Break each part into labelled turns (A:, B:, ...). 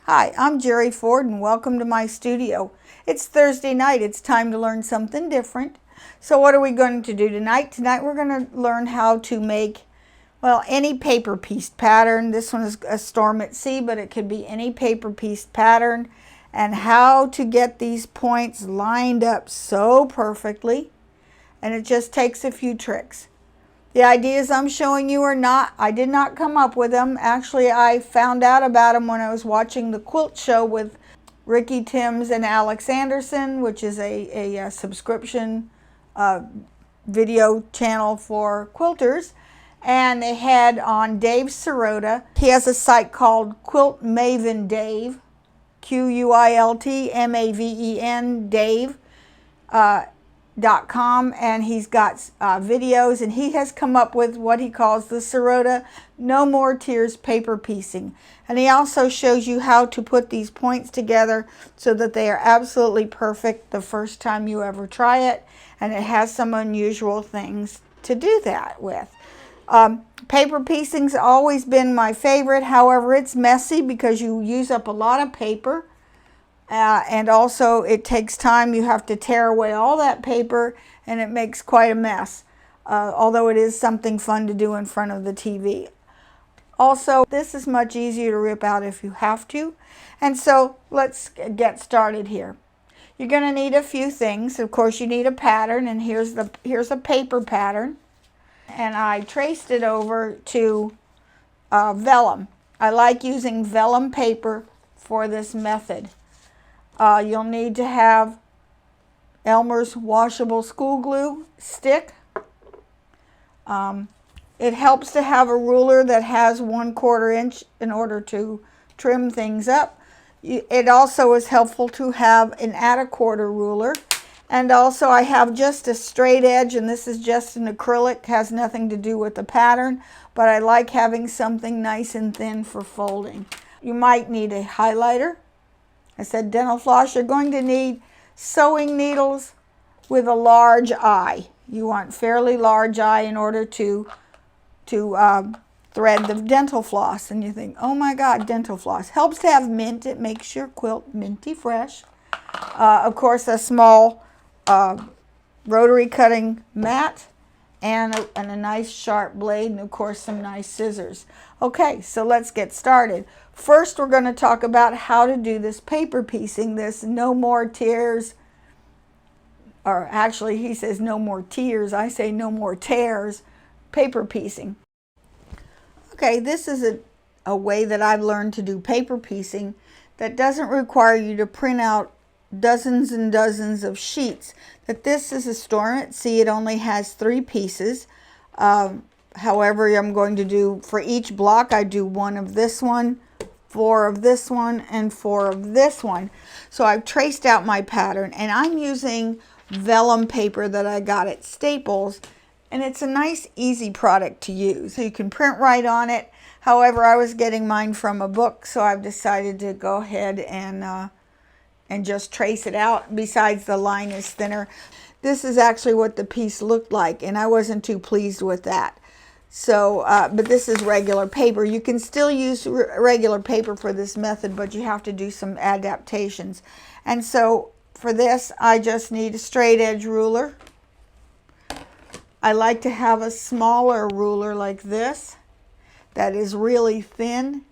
A: Hi, I'm Geri Ford and welcome to my studio. It's Thursday night. It's time to learn something different. So what are we going to do tonight? Tonight we're going to learn how to make, well, any paper piece pattern. This one is a Storm at Sea, but it could be any paper piece pattern, and how to get these points lined up so perfectly. And it just takes a few tricks. The ideas I'm showing you I did not come up with them. Actually, I found out about them when I was watching the quilt show with Ricki, Timms, and Alex Anderson, which is a subscription video channel for quilters. And they had on Dave Sirota. He has a site called Quilt Maven Dave, QUILT Dave. .com, and he's got videos, and he has come up with what he calls the Sirota No More Tears paper piecing. And he also shows you how to put these points together so that they are absolutely perfect the first time you ever try it, and it has some unusual things to do that with. Paper piecing's always been my favorite. However, it's messy because you use up a lot of paper. And also it takes time. You have to tear away all that paper, and it makes quite a mess, although it is something fun to do in front of the TV. Also, this is much easier to rip out if you have to. And so let's get started here. You're going to need a few things. Of course, you need a pattern, and here's a paper pattern, and I traced it over to vellum. I like using vellum paper for this method. You'll need to have Elmer's washable school glue stick. It helps to have a ruler that has 1/4 inch in order to trim things up. It also is helpful to have an 1/4 ruler. And also I have just a straight edge, and this is just an acrylic, has nothing to do with the pattern, but I like having something nice and thin for folding. You might need a highlighter. I said dental floss. You're going to need sewing needles with a large eye. You want fairly large eye in order to thread the dental floss. And you think, oh my God, dental floss. Helps to have mint. It makes your quilt minty fresh. Of course, a small rotary cutting mat and a nice sharp blade, and of course some nice scissors. Okay, so let's get started. First, we're going to talk about how to do this paper piecing, this no more tears, or actually he says no more tears, I say no more tears, paper piecing. Okay, this is a way that I've learned to do paper piecing that doesn't require you to print out dozens and dozens of sheets. That this is a Storm at Sea. It only has 3 pieces. However, I'm going to do, for each block, I do 1 of this one, 4 of this one, and 4 of this one. So I've traced out my pattern, and I'm using vellum paper that I got at Staples, and it's a nice, easy product to use. So you can print right on it. However, I was getting mine from a book, so I've decided to go ahead and just trace it out. Besides, the line is thinner. This is actually what the piece looked like, and I wasn't too pleased with that. So, but this is regular paper. You can still use regular paper for this method, but you have to do some adaptations. And so for this, I just need a straight edge ruler. I like to have a smaller ruler like this that is really thin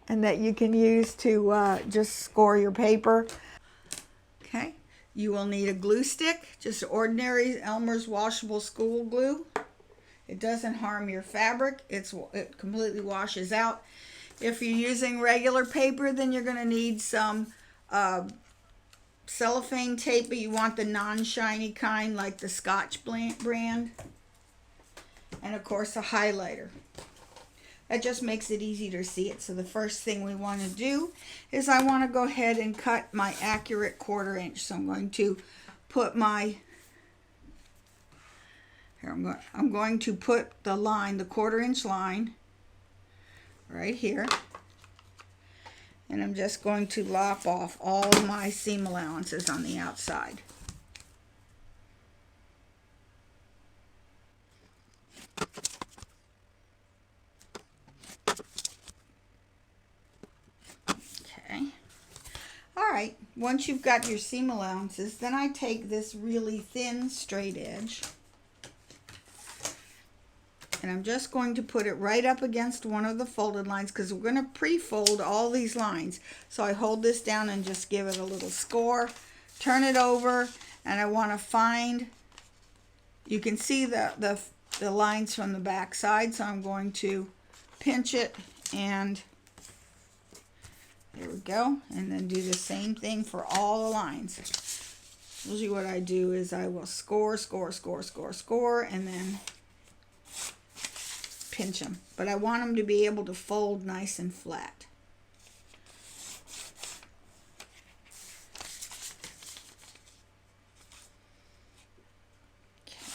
A: and that you can use to just score your paper. Okay, you will need a glue stick, just ordinary Elmer's washable school glue. It doesn't harm your fabric. It completely washes out. If you're using regular paper, then you're going to need some cellophane tape, but you want the non-shiny kind like the Scotch brand. And of course a highlighter. That just makes it easy to see it. So the first thing we want to do is I want to go ahead and cut my accurate 1/4 inch. So I'm going to put my, here I'm going to put the line, the 1/4 inch line, right here. And I'm just going to lop off all of my seam allowances on the outside. Okay. right, once you've got your seam allowances, then I take this really thin straight edge and I'm just going to put it right up against one of the folded lines because we're going to pre-fold all these lines. So I hold this down and just give it a little score, turn it over, and I want to find, you can see the lines from the back side, so I'm going to pinch it, and there we go, and then do the same thing for all the lines. Usually what I do is I will score, and then pinch them, but I want them to be able to fold nice and flat.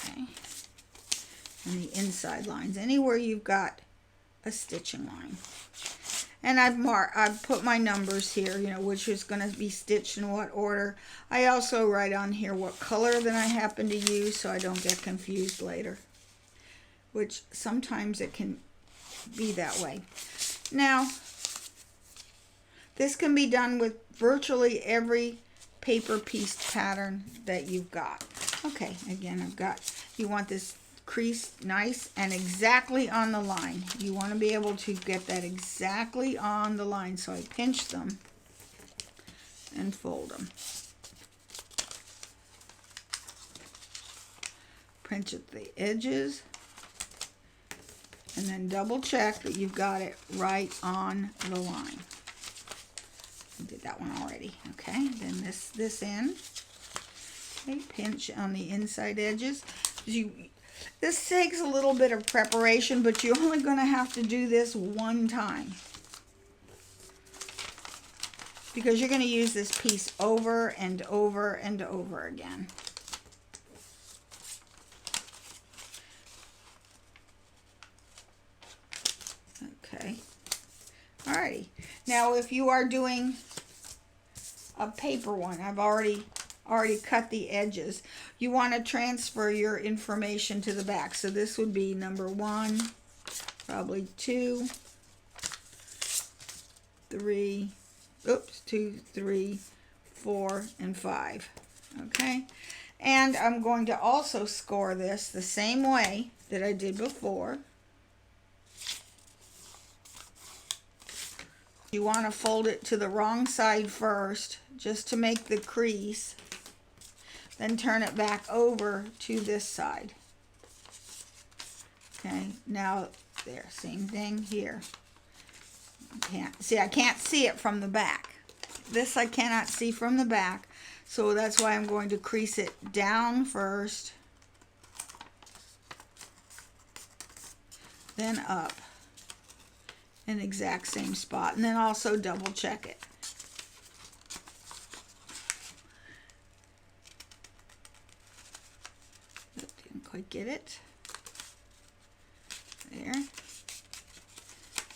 A: Okay, and the inside lines, anywhere you've got a stitching line. And I've put my numbers here, you know, which is going to be stitched in what order. I also write on here what color that I happen to use so I don't get confused later, which sometimes it can be that way. Now, this can be done with virtually every paper piece pattern that you've got. Okay, again, you want this crease nice and exactly on the line. You want to be able to get that exactly on the line. So I pinch them and fold them. Pinch at the edges and then double check that you've got it right on the line. I did that one already. Okay, then this end. Okay, pinch on the inside edges. This takes a little bit of preparation, but you're only going to have to do this one time because you're going to use this piece over and over and over again. Okay. Alrighty. Now, if you are doing a paper one, I've already cut the edges. You want to transfer your information to the back. So this would be number 1, probably 2, 3, 2, 3, 4, and 5. Okay, and I'm going to also score this the same way that I did before. You want to fold it to the wrong side first, just to make the crease. Then turn it back over to this side. Okay, now there, same thing here. I can't see it from the back. This I cannot see from the back, so that's why I'm going to crease it down first, then up in the exact same spot, and then also double check it. Didn't quite get it. There.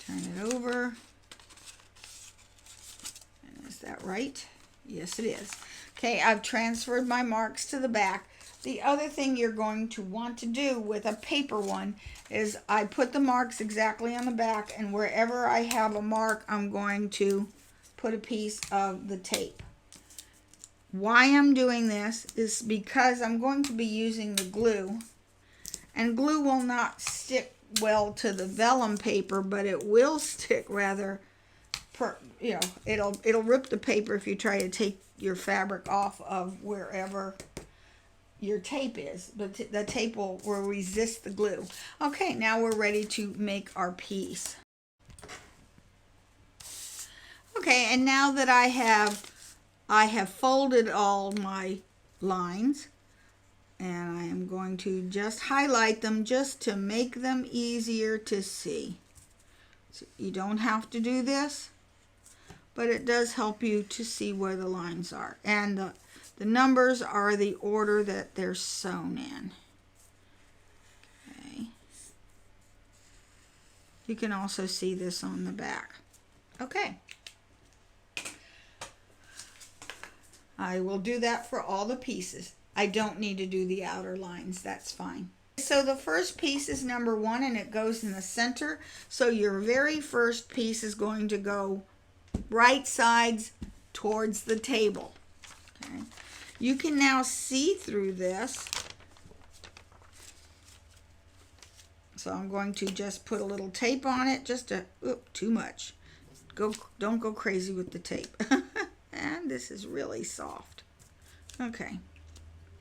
A: Turn it over. And is that right? Yes, it is. Okay, I've transferred my marks to the back. The other thing you're going to want to do with a paper one is I put the marks exactly on the back, and wherever I have a mark, I'm going to put a piece of the tape. Why I'm doing this is because I'm going to be using the glue, and glue will not stick well to the vellum paper, but it will stick rather, it'll rip the paper if you try to take your fabric off of wherever your tape is, but the tape will resist the glue. Okay, now we're ready to make our piece. Okay, and now that I have folded all my lines, and I am going to just highlight them just to make them easier to see. So you don't have to do this, but it does help you to see where the lines are. And the numbers are the order that they're sewn in. Okay. You can also see this on the back. Okay. I will do that for all the pieces. I don't need to do the outer lines, that's fine. So the first piece is number 1, and it goes in the center. So your very first piece is going to go right sides towards the table. Okay. You can now see through this. So I'm going to just put a little tape on it, just to, too much. Don't go crazy with the tape. And this is really soft. Okay.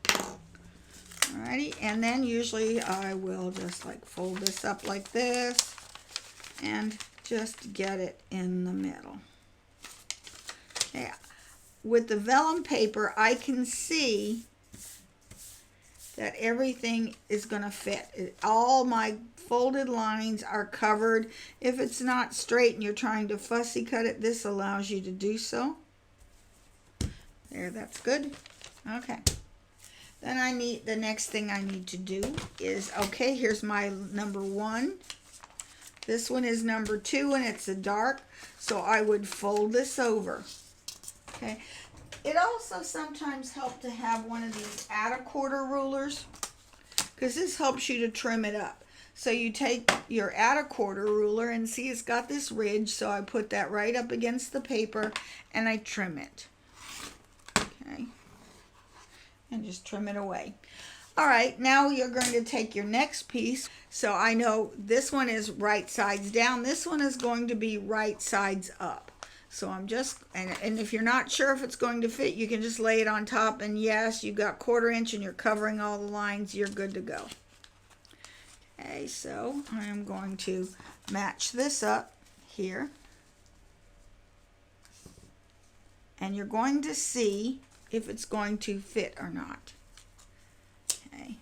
A: Alrighty, and then usually I will just like fold this up like this and just get it in the middle. Okay. With the vellum paper, I can see that everything is going to fit. All my folded lines are covered. If it's not straight and you're trying to fussy cut it, this allows you to do so. There, that's good. Okay. Then the next thing I need to do is, okay, here's my number 1. This one is number 2 and it's a dark, so I would fold this over. Okay. It also sometimes helps to have one of these add-a-quarter rulers, because this helps you to trim it up. So you take your add-a-quarter ruler and see it's got this ridge, so I put that right up against the paper and I trim it. Okay. And just trim it away. All right, now you're going to take your next piece. So I know this one is right sides down. This one is going to be right sides up. So I'm just, and if you're not sure if it's going to fit, you can just lay it on top, and yes, you've got 1/4 inch and you're covering all the lines, you're good to go. Okay, so I am going to match this up here. And you're going to see if it's going to fit or not. Okay.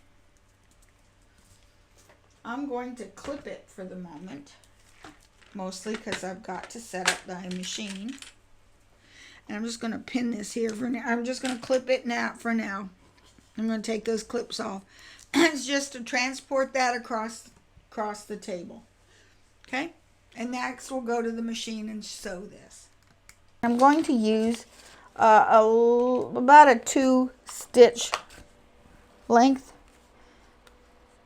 A: I'm going to clip it for the moment. Mostly because I've got to set up the machine. And I'm just going to pin this here for now. I'm just going to clip it now for now. I'm going to take those clips off. It's just to transport that across the table. Okay? And next we'll go to the machine and sew this. I'm going to use about a 2 stitch length.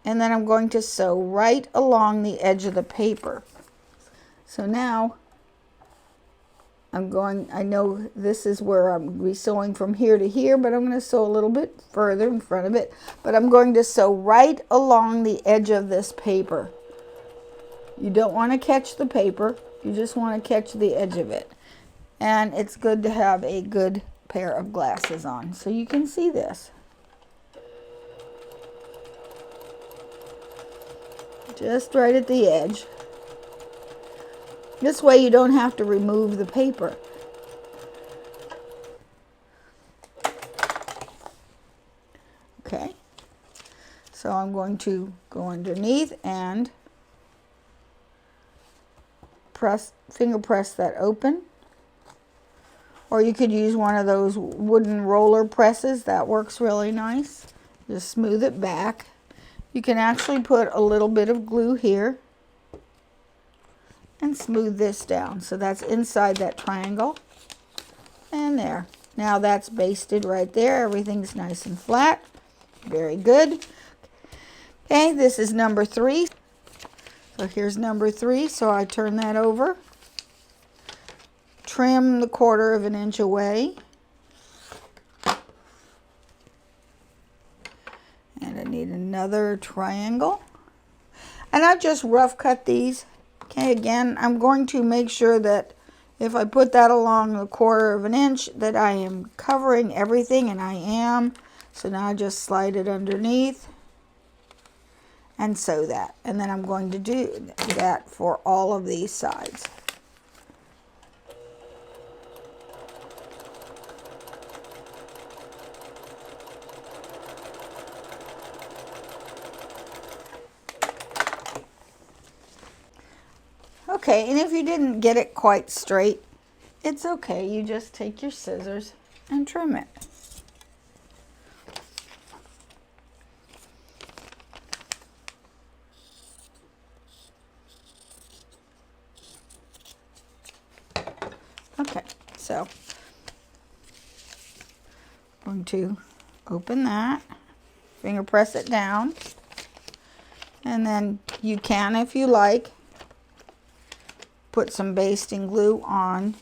A: And then I'm going to sew right along the edge of the paper. So now I know this is where I'm going to be sewing from here to here, but I'm going to sew a little bit further in front of it. But I'm going to sew right along the edge of this paper. You don't want to catch the paper, you just want to catch the edge of it. And it's good to have a good pair of glasses on so you can see this. Just right at the edge. This way you don't have to remove the paper. Okay, so I'm going to go underneath and finger press that open. Or you could use one of those wooden roller presses. That works really nice. Just smooth it back. You can actually put a little bit of glue here and smooth this down. So that's inside that triangle. And there. Now that's basted right there. Everything's nice and flat. Very good. Okay, this is number 3. So here's number 3. So I turn that over. Trim the 1/4 inch away. And I need another triangle. And I've just rough cut these. Okay, again, I'm going to make sure that if I put that along the 1/4 inch that I am covering everything, and I am. So now I just slide it underneath and sew that. And then I'm going to do that for all of these sides. Okay, and if you didn't get it quite straight, it's okay. You just take your scissors and trim it. Okay, so I'm going to open that, finger press it down, and then you can, if you like, put some basting glue on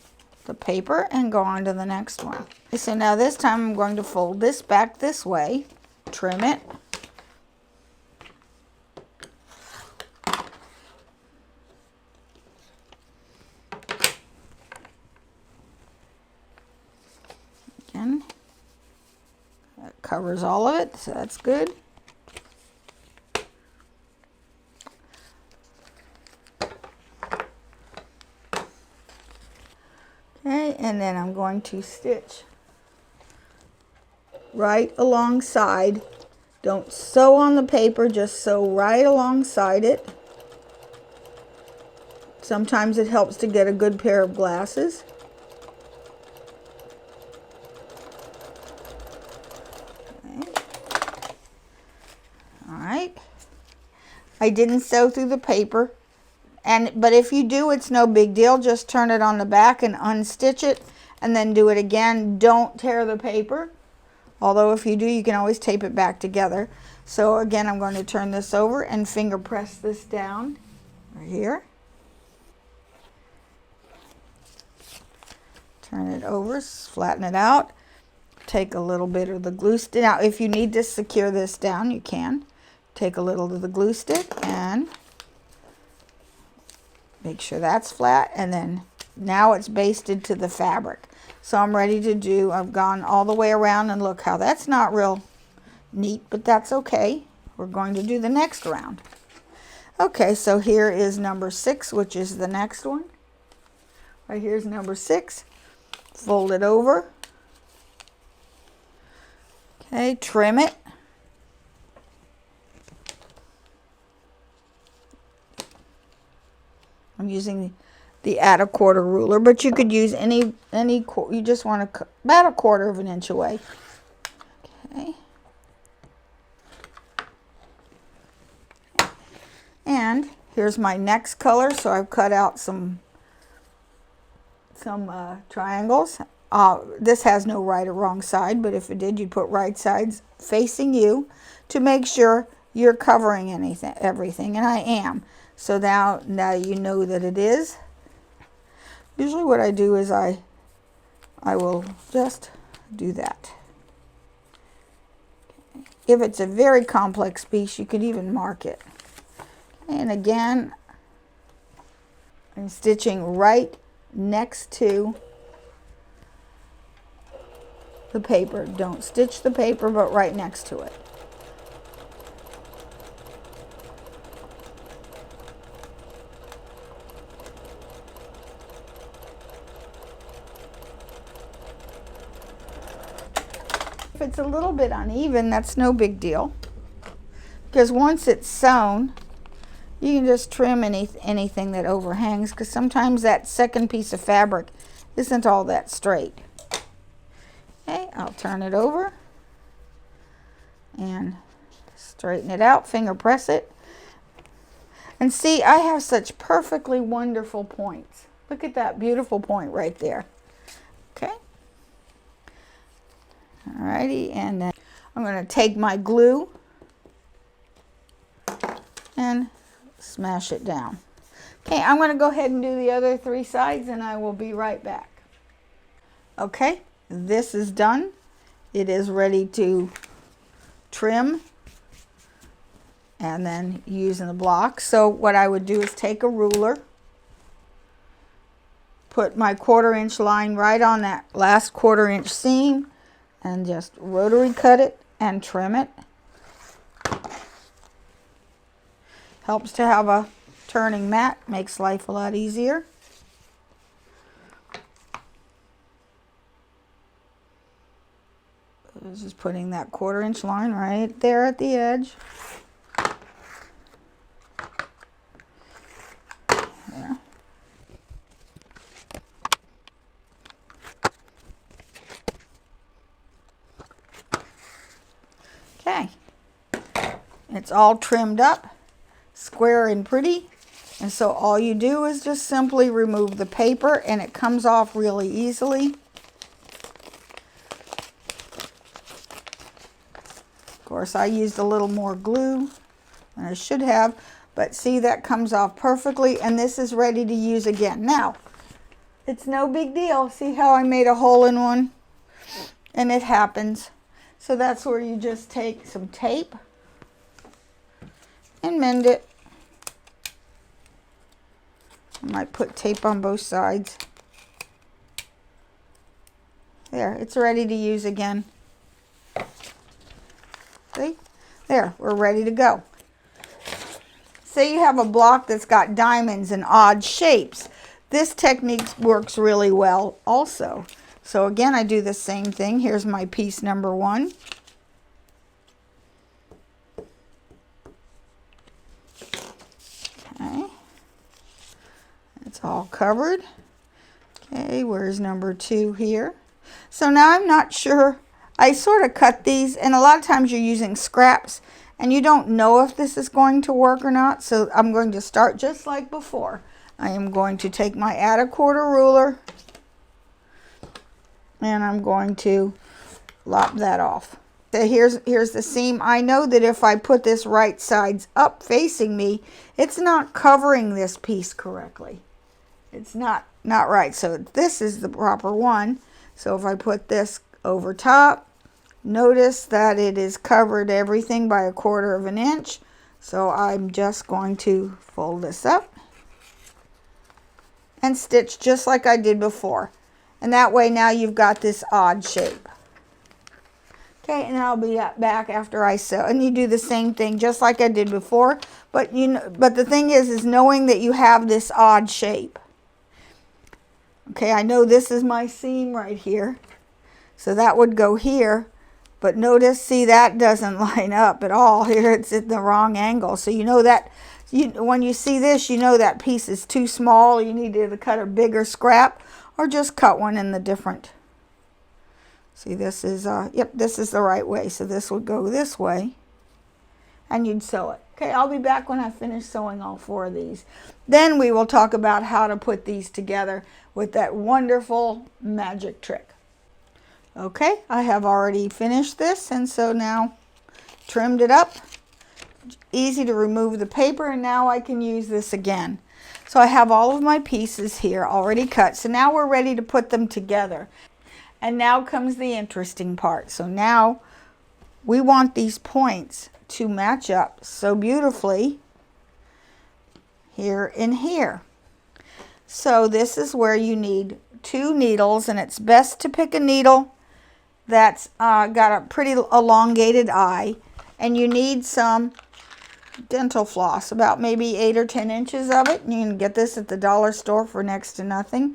A: the paper and go on to the next one. So now this time I'm going to fold this back this way, trim it. Again, that covers all of it, so that's good. Okay, and then I'm going to stitch right alongside. Don't sew on the paper, just sew right alongside it. Sometimes it helps to get a good pair of glasses. Okay. All right. I didn't sew through the paper. But if you do, it's no big deal. Just turn it on the back and unstitch it and then do it again. Don't tear the paper. Although if you do, you can always tape it back together. So again, I'm going to turn this over and finger press this down right here. Turn it over, flatten it out. Take a little bit of the glue stick. Now, if you need to secure this down, you can. Take a little of the glue stick and make sure that's flat, and then now it's basted to the fabric. So I'm ready to do, I've gone all the way around, and look how that's not real neat, but that's okay. We're going to do the next round. Okay, so here is number 6, which is the next one. Right here's number 6. Fold it over. Okay, trim it. I'm using the add a quarter ruler, but you could use any you just want to about a quarter of an inch away. Okay. And here's my next color. So I've cut out some triangles. This has no right or wrong side, but if it did, you'd put right sides facing you to make sure you're covering everything, and I am. So now you know that it is. Usually what I do is I will just do that. Okay. If it's a very complex piece, you could even mark it. And again, I'm stitching right next to the paper. Don't stitch the paper, but right next to it. If it's a little bit uneven, that's no big deal, because once it's sewn, you can just trim anything that overhangs, because sometimes that second piece of fabric isn't all that straight. Okay, I'll turn it over and straighten it out, finger press it. And see, I have such perfectly wonderful points. Look at that beautiful point right there. Okay. Alrighty, and then I'm going to take my glue and smash it down. Okay, I'm going to go ahead and do the other 3 sides, and I will be right back. Okay, this is done. It is ready to trim and then using the block. So what I would do is take a ruler, put my 1/4 inch line right on that last 1/4 inch seam, and just rotary cut it and trim it. Helps to have a turning mat, makes life a lot easier. Just putting that 1/4 inch line right there at the edge. There. Okay, it's all trimmed up, square and pretty, and so all you do is just simply remove the paper, and it comes off really easily. Of course, I used a little more glue than I should have, but see, that comes off perfectly, and this is ready to use again. Now, It's no big deal. See how I made a hole in one? And it happens. So that's where you just take some tape and mend it. I might put tape on both sides. There, it's ready to use again. See? There, we're ready to go. Say you have a block that's got diamonds and odd shapes. This technique works really well also. So again, I do the same thing. Here's my piece number 1. Okay. It's all covered. Okay, where's number 2 here? So now I'm not sure. I sort of cut these, and a lot of times you're using scraps and you don't know if this is going to work or not. So I'm going to start just like before. I am going to take my add a quarter ruler and I'm going to lop that off. So here's the seam. I know that if I put this right sides up facing me, it's not covering this piece correctly. It's not right. So this is the proper one. So if I put this over top, notice that it is covered everything by 1/4 of an inch. So I'm just going to fold this up and stitch just like I did before. And that way now you've got this odd shape. Okay, and I'll be back after I sew. And you do the same thing just like I did before. But the thing is knowing that you have this odd shape. Okay, I know this is my seam right here. So that would go here. But notice, see, that doesn't line up at all. Here it's at the wrong angle. So you know that when you see this, you know that piece is too small. You need to either cut a bigger scrap or just cut one in the different. See, this is, yep, this is the right way. So this would go this way and you'd sew it. Okay, I'll be back when I finish sewing all 4 of these. Then we will talk about how to put these together with that wonderful magic trick. Okay, I have already finished this, and so now trimmed it up. Easy to remove the paper, and now I can use this again. So I have all of my pieces here already cut. So now we're ready to put them together. And now comes the interesting part. So now we want these points to match up so beautifully here and here. So this is where you need 2 needles, and it's best to pick a needle that's got a pretty elongated eye, and you need some dental floss, about maybe 8 or 10 inches of it. You can get this at the dollar store for next to nothing.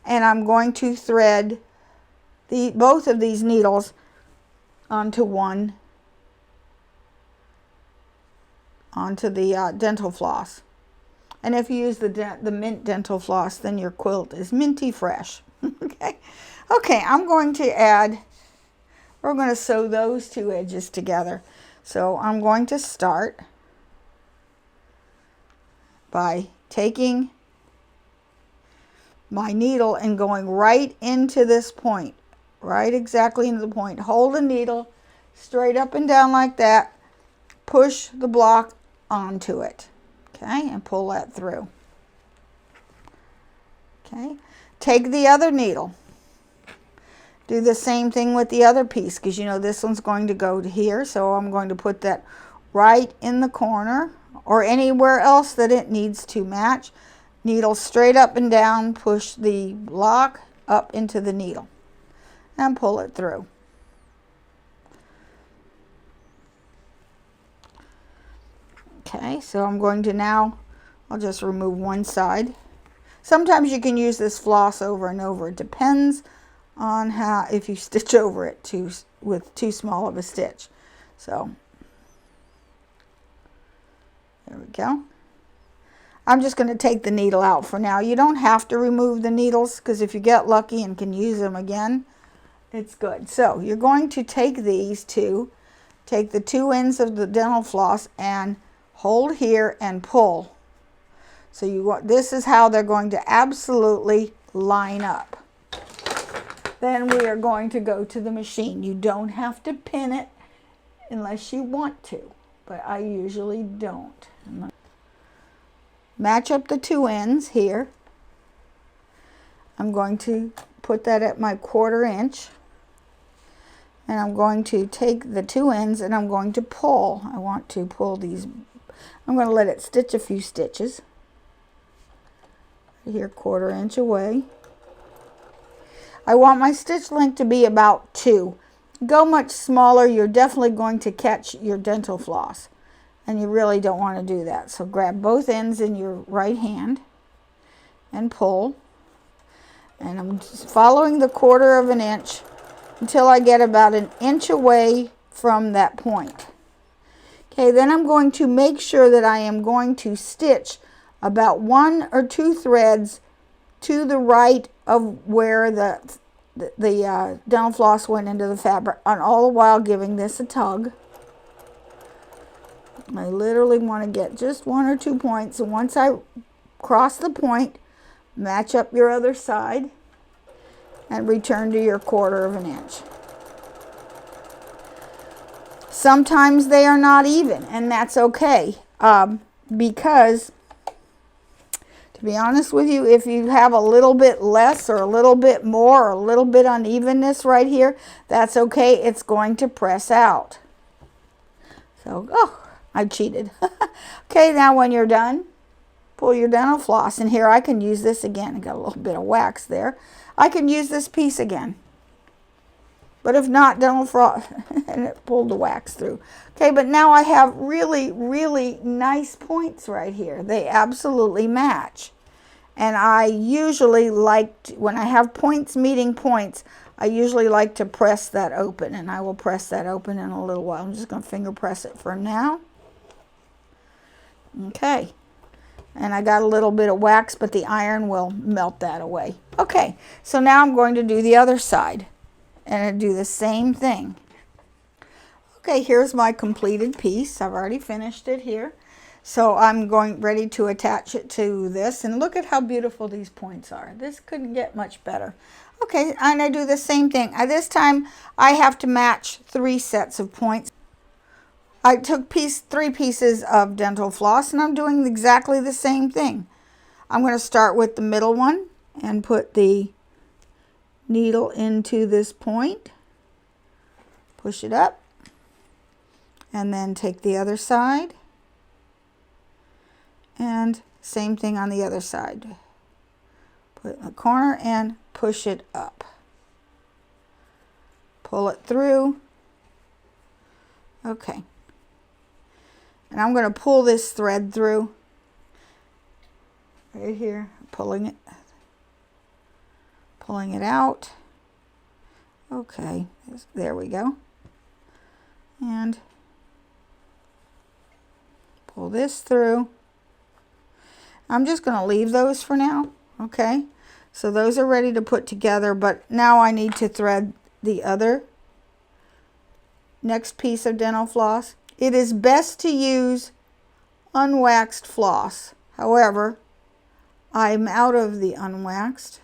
A: And I'm going to thread both of these needles onto the dental floss. And if you use the mint dental floss, then your quilt is minty fresh. Okay, I'm going to add, we're going to sew those 2 edges together. So I'm going to start by taking my needle and going right into this point, right exactly into the point. Hold the needle straight up and down like that. Push the block onto it. Okay, and pull that through. Okay, take the other needle. Do the same thing with the other piece, because you know this one's going to go to here. So I'm going to put that right in the corner or anywhere else that it needs to match. Needle straight up and down, push the block up into the needle and pull it through. Okay, so I'm going to now, I'll just remove one side. Sometimes you can use this floss over and over. It depends on how, if you stitch over it with too small of a stitch. So there we go. I'm just going to take the needle out for now. You don't have to remove the needles, because if you get lucky and can use them again, it's good. So you're going to take these two, take the 2 ends of the dental floss and hold here and pull. So this is how they're going to absolutely line up. Then we are going to go to the machine. You don't have to pin it unless you want to, but I usually don't. Match up the 2 ends here. I'm going to put that at my 1/4 inch. And I'm going to take the 2 ends and I'm going to pull. I want to pull these. I'm going to let it stitch a few stitches. Here, 1/4 inch away. I want my stitch length to be about 2. Go much smaller, you're definitely going to catch your dental floss. And you really don't want to do that. So grab both ends in your right hand and pull. And I'm just following the 1/4 inch until I get about 1 inch away from that point. Okay, then I'm going to make sure that I am going to stitch about 1 or 2 threads to the right of where the dental floss went into the fabric, and all the while giving this a tug. I literally want to get just 1 or 2 points, and once I cross the point, match up your other side and return to your 1/4 inch. Sometimes they are not even, and that's okay, because to be honest with you, if you have a little bit less or a little bit more or a little bit unevenness right here, that's okay. It's going to press out. So, oh, I cheated. Okay, now when you're done, pull your dental floss. And here I can use this again. I got a little bit of wax there. I can use this piece again. But if not, dental floss, and it pulled the wax through. Okay, but now I have really, really nice points right here. They absolutely match. And I usually like, when I have points meeting points, I usually like to press that open. And I will press that open in a little while. I'm just going to finger press it for now. Okay. And I got a little bit of wax, but the iron will melt that away. Okay, so now I'm going to do the other side. And I do the same thing. Okay, here's my completed piece. I've already finished it here. So I'm ready to attach it to this. And look at how beautiful these points are. This couldn't get much better. Okay, and I do the same thing. This time I have to match 3 sets of points. I took 3 pieces of dental floss, and I'm doing exactly the same thing. I'm going to start with the middle one and put the needle into this point, push it up, and then take the other side, and same thing on the other side. Put it in the corner and push it up. Pull it through. Okay. And I'm going to pull this thread through right here, pulling it out. Okay, there we go. And pull this through. I'm just going to leave those for now. Okay, so those are ready to put together, but now I need to thread the other next piece of dental floss. It is best to use unwaxed floss. However, I'm out of the unwaxed,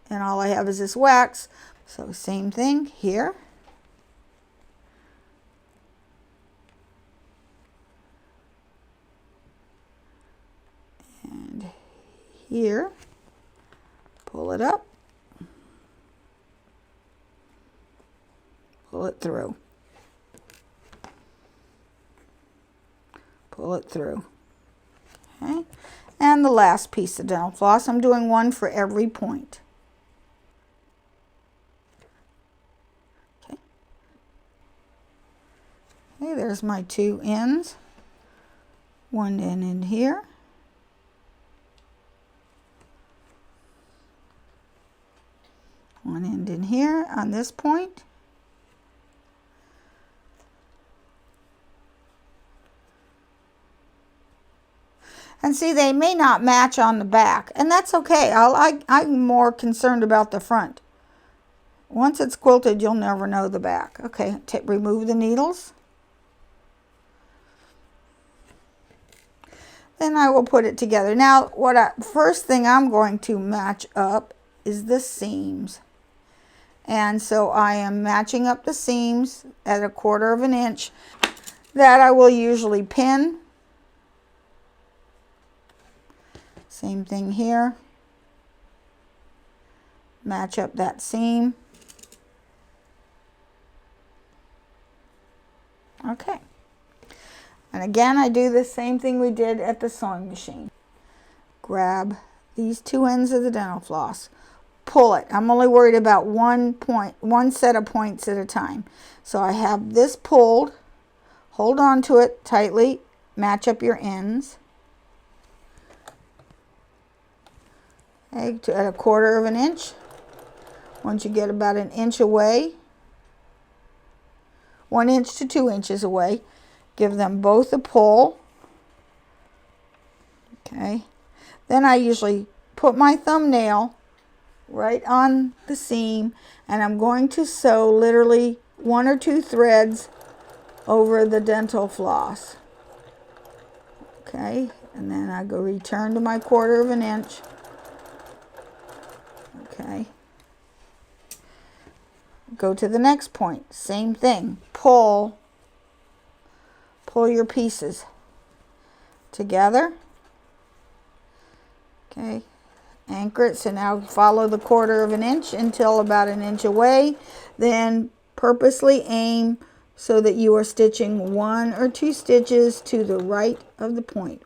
A: and all I have is this wax. So same thing here. And here, pull it up, pull it through, pull it through. Okay, and the last piece of dental floss, I'm doing 1 for every point. Okay, there's my 2 ends. 1 end in here. One end in here on this point. And see, they may not match on the back, and that's okay. I'm more concerned about the front. Once it's quilted, you'll never know the back. Okay, remove the needles. Then I will put it together. Now, first thing I'm going to match up is the seams. And so I am matching up the seams at 1/4 inch. That I will usually pin. Same thing here. match up that seam. Okay. And again, I do the same thing we did at the sewing machine. Grab these two ends of the dental floss, pull it. I'm only worried about one set of points at a time. So I have this pulled, hold on to it tightly, match up your ends. Okay, at 1/4 of an inch. Once you get about an inch away, 1 inch to 2 inches away, give them both a pull. Okay. Then I usually put my thumbnail right on the seam, and I'm going to sew literally 1 or 2 threads over the dental floss. Okay, and then I go return to my 1/4 of an inch. Okay. Go to the next point, same thing, pull your pieces together. Okay, anchor it. So now follow the 1/4 of an inch until about an inch away. Then purposely aim so that you are stitching 1 or 2 stitches to the right of the point.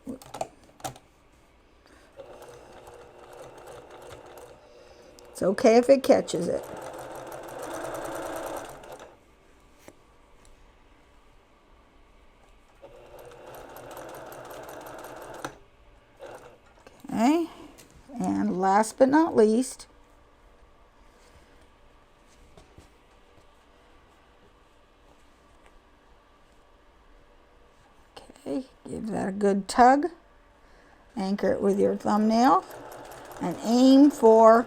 A: It's okay if it catches it. Okay, and last but not least, okay, give that a good tug, anchor it with your thumbnail, and aim for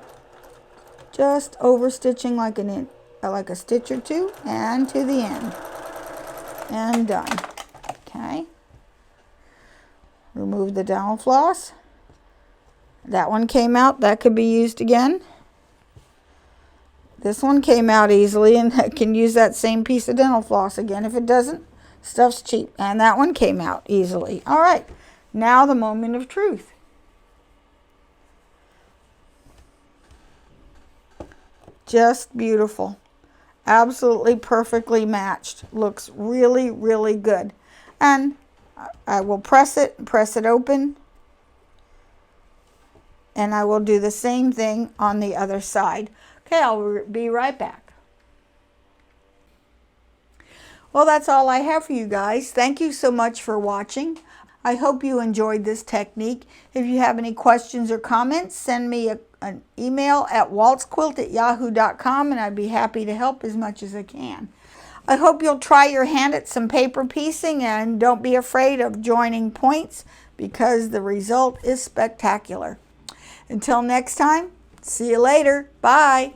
A: just over stitching like a stitch or two, and to the end, and done. Okay, remove the dental floss. That one came out, that could be used again. This one came out easily, and I can use that same piece of dental floss again. If it doesn't, stuff's cheap. And that one came out easily. All right, now the moment of truth. Just beautiful. Absolutely perfectly matched. Looks really, really good. And I will press it open. And I will do the same thing on the other side. Okay, I'll be right back. Well, that's all I have for you guys. Thank you so much for watching. I hope you enjoyed this technique. If you have any questions or comments, send me an email at waltzquilt@yahoo.com, and I'd be happy to help as much as I can. I hope you'll try your hand at some paper piecing, and don't be afraid of joining points, because the result is spectacular. Until next time, see you later. Bye.